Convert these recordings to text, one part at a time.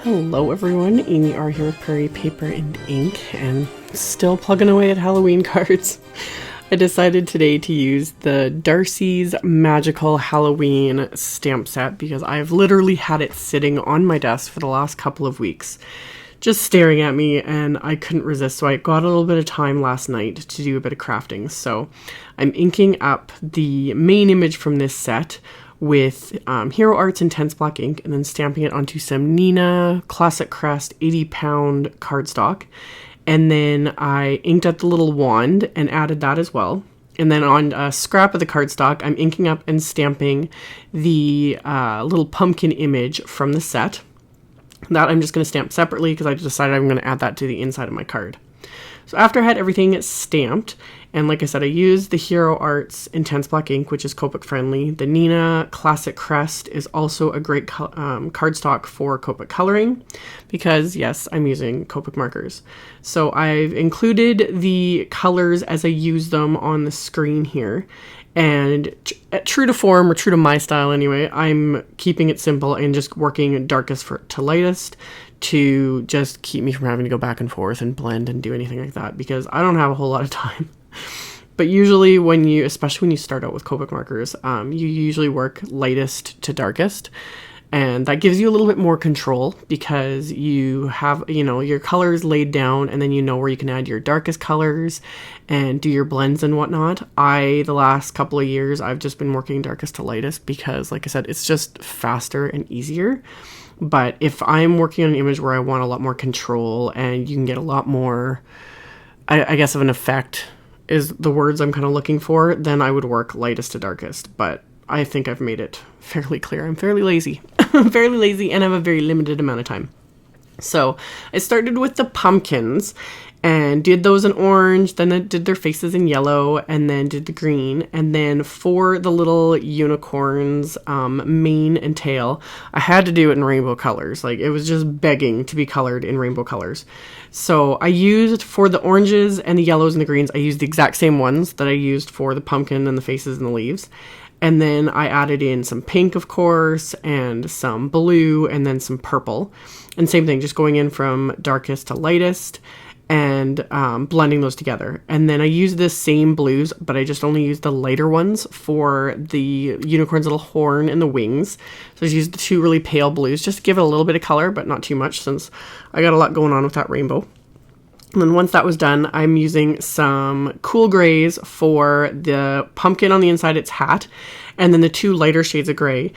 Hello everyone, AmyR here with Prairie Paper and Ink, and still plugging away at Halloween cards. I decided today to use the Darcie's Magical Halloween stamp set because I've literally had it sitting on my desk for the last couple of weeks, just staring at me, and I couldn't resist, so I got a little bit of time last night to do a bit of crafting. So I'm inking up the main image from this set with Hero Arts Intense Black ink, and then stamping it onto some Neenah Classic Crest 80-pound cardstock. And then I inked up the little wand and added that as well. And then on a scrap of the cardstock, I'm inking up and stamping the little pumpkin image from the set. That I'm just going to stamp separately because I decided I'm going to add that to the inside of my card. So after I had everything stamped, and like I said, I used the Hero Arts Intense Black ink, which is Copic friendly. The Neenah Classic Crest is also a great cardstock for Copic coloring because, yes, I'm using Copic markers. So I've included the colors as I use them on the screen here. And true to form, or true to my style anyway, I'm keeping it simple and just working darkest to lightest to just keep me from having to go back and forth and blend and do anything like that, because I don't have a whole lot of time. But usually especially when you start out with Copic markers, you usually work lightest to darkest. And that gives you a little bit more control because you have, your colors laid down, and then you know where you can add your darkest colors and do your blends and whatnot. The last couple of years, I've just been working darkest to lightest because, like I said, it's just faster and easier. But if I'm working on an image where I want a lot more control and you can get a lot more, I guess, of an effect is the words I'm kind of looking for, then I would work lightest to darkest. But I think I've made it fairly clear. I'm fairly lazy. I'm fairly lazy and I have a very limited amount of time. So I started with the pumpkins and did those in orange, then I did their faces in yellow, and then did the green. And then for the little unicorns, mane and tail, I had to do it in rainbow colors. Like, it was just begging to be colored in rainbow colors. So I used, for the oranges and the yellows and the greens, I used the exact same ones that I used for the pumpkin and the faces and the leaves. And then I added in some pink, of course, and some blue, and then some purple. And same thing, just going in from darkest to lightest and blending those together. And then I used the same blues, but I just only used the lighter ones for the unicorn's little horn and the wings. So I used the two really pale blues just to give it a little bit of color, but not too much since I got a lot going on with that rainbow. And then once that was done, I'm using some cool grays for the pumpkin on the inside, its hat, and then the two lighter shades of gray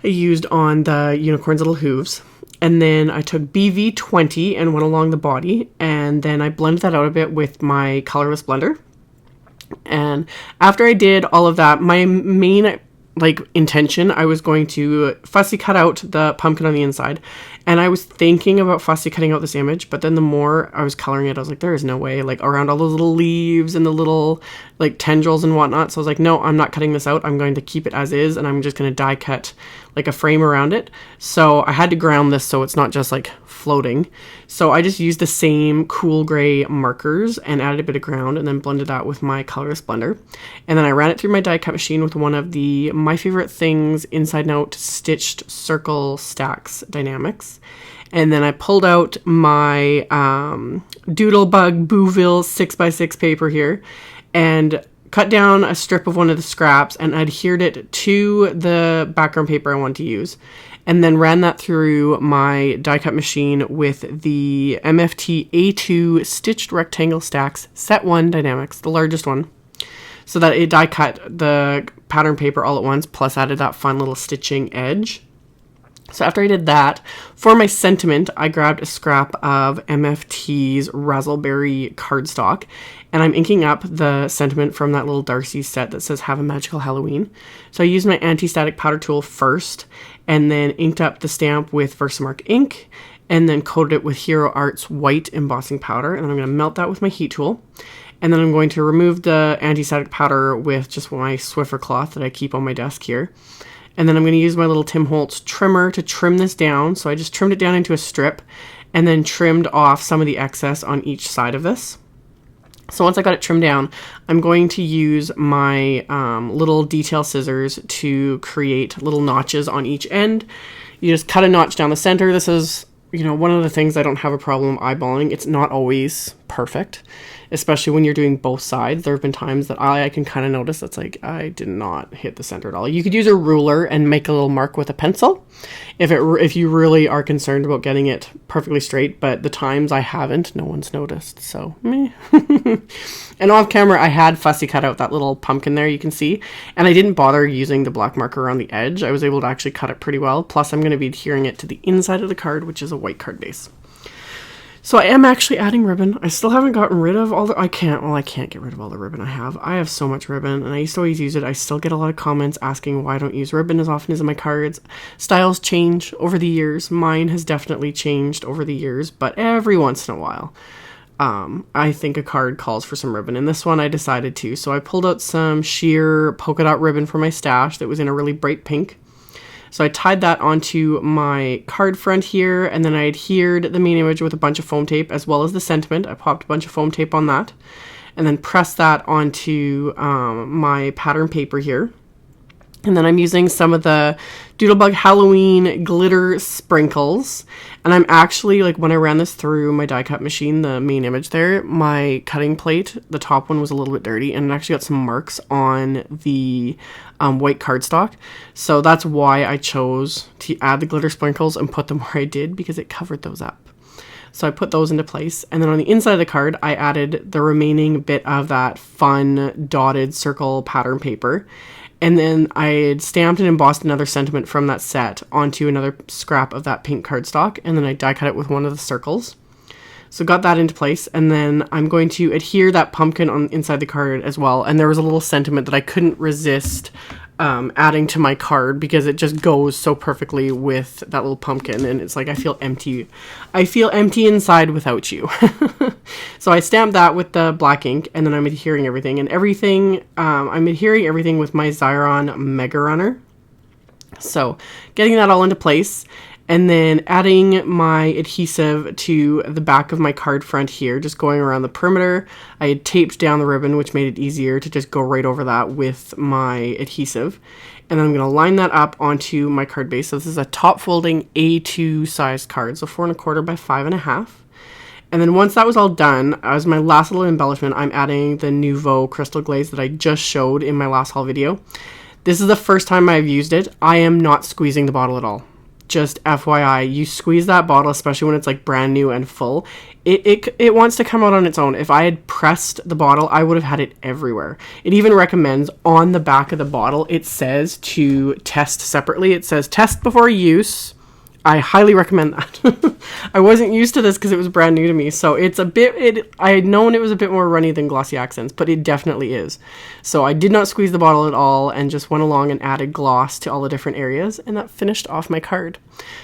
I used on the unicorn's little hooves. And then I took BV20 and went along the body, and then I blended that out a bit with my colorless blender. And after I did all of that, my main intention, I was going to fussy cut out the pumpkin on the inside. And I was thinking about fussy cutting out this image, but then the more I was coloring it, I was like, there is no way, around all those little leaves and the little tendrils and whatnot. So I was like, no, I'm not cutting this out. I'm going to keep it as is, and I'm just going to die cut a frame around it. So I had to ground this so it's not just floating. So I just used the same cool gray markers and added a bit of ground and then blended that with my colorless blender. And then I ran it through my die cut machine with one of the My Favorite Things Inside and Out Stitched Circle STAX Die-namics. And then I pulled out my Doodlebug BooVille 6x6 paper here and cut down a strip of one of the scraps and adhered it to the background paper I wanted to use. And then ran that through my die cut machine with the MFT A2 Stitched Rectangle STAX Set 1 Die-namics, the largest one, so that it die cut the pattern paper all at once, plus added that fun little stitching edge. So after I did that, for my sentiment, I grabbed a scrap of MFT's Razzleberry cardstock, and I'm inking up the sentiment from that little Darcie set that says Have a Magical Halloween. So I used my anti-static powder tool first, and then inked up the stamp with VersaMark ink, and then coated it with Hero Arts white embossing powder, and then I'm going to melt that with my heat tool. And then I'm going to remove the anti-static powder with just my Swiffer cloth that I keep on my desk here. And then I'm going to use my little Tim Holtz trimmer to trim this down. So I just trimmed it down into a strip and then trimmed off some of the excess on each side of this. So once I got it trimmed down, I'm going to use my little detail scissors to create little notches on each end. You just cut a notch down the center. This is you know, one of the things I don't have a problem eyeballing, it's not always perfect, especially when you're doing both sides. There have been times that I can kind of notice that's like, I did not hit the center at all. You could use a ruler and make a little mark with a pencil if you really are concerned about getting it perfectly straight, but the times I haven't, no one's noticed, so meh. And off camera, I had fussy cut out that little pumpkin there, you can see, and I didn't bother using the black marker around the edge. I was able to actually cut it pretty well, plus I'm going to be adhering it to the inside of the card, which is a white card base. So I am actually adding ribbon. I still haven't gotten rid of all the... I can't get rid of all the ribbon I have. I have so much ribbon, and I used to always use it. I still get a lot of comments asking why I don't use ribbon as often as in my cards. Styles change over the years. Mine has definitely changed over the years, but every once in a while, I think a card calls for some ribbon. And this one I decided to. So I pulled out some sheer polka dot ribbon from my stash that was in a really bright pink. So I tied that onto my card front here, and then I adhered the main image with a bunch of foam tape as well as the sentiment. I popped a bunch of foam tape on that, and then pressed that onto my pattern paper here. And then I'm using some of the Doodlebug Halloween glitter sprinkles. And I'm actually, like, when I ran this through my die cut machine, the main image there, my cutting plate, the top one was a little bit dirty, and it actually got some marks on the white cardstock. So that's why I chose to add the glitter sprinkles and put them where I did, because it covered those up. So I put those into place, and then on the inside of the card, I added the remaining bit of that fun dotted circle pattern paper. And then I had stamped and embossed another sentiment from that set onto another scrap of that pink cardstock, and then I die cut it with one of the circles. So got that into place, and then I'm going to adhere that pumpkin on inside the card as well. And there was a little sentiment that I couldn't resist adding to my card because it just goes so perfectly with that little pumpkin, and it's like I feel empty inside without you. So I stamped that with the black ink, and then I'm adhering everything, and I'm adhering everything with my Xyron Mega Runner. So getting that all into place, and then adding my adhesive to the back of my card front here, just going around the perimeter. I had taped down the ribbon, which made it easier to just go right over that with my adhesive. And then I'm going to line that up onto my card base. So this is a top folding A2 sized card, so 4 1/4 by 5 1/2. And then once that was all done, as my last little embellishment, I'm adding the Nuvo crystal glaze that I just showed in my last haul video. This is the first time I've used it. I am not squeezing the bottle at all. Just FYI, you squeeze that bottle, especially when it's like brand new and full, it wants to come out on its own. If I had pressed the bottle, I would have had it everywhere. It even recommends on the back of the bottle, it says to test separately. It says test before use. I highly recommend that. I wasn't used to this because it was brand new to me, so it's a bit, I had known it was a bit more runny than Glossy Accents, but it definitely is. So I did not squeeze the bottle at all and just went along and added gloss to all the different areas, and that finished off my card.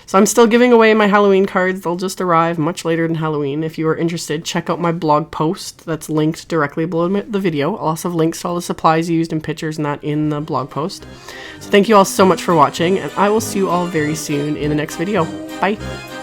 So I'm still giving away my Halloween cards. They'll just arrive much later than Halloween. If you are interested, check out my blog post that's linked directly below the video. I'll also have links to all the supplies used and pictures and that in the blog post. So thank you all so much for watching, and I will see you all very soon in the next video. Bye!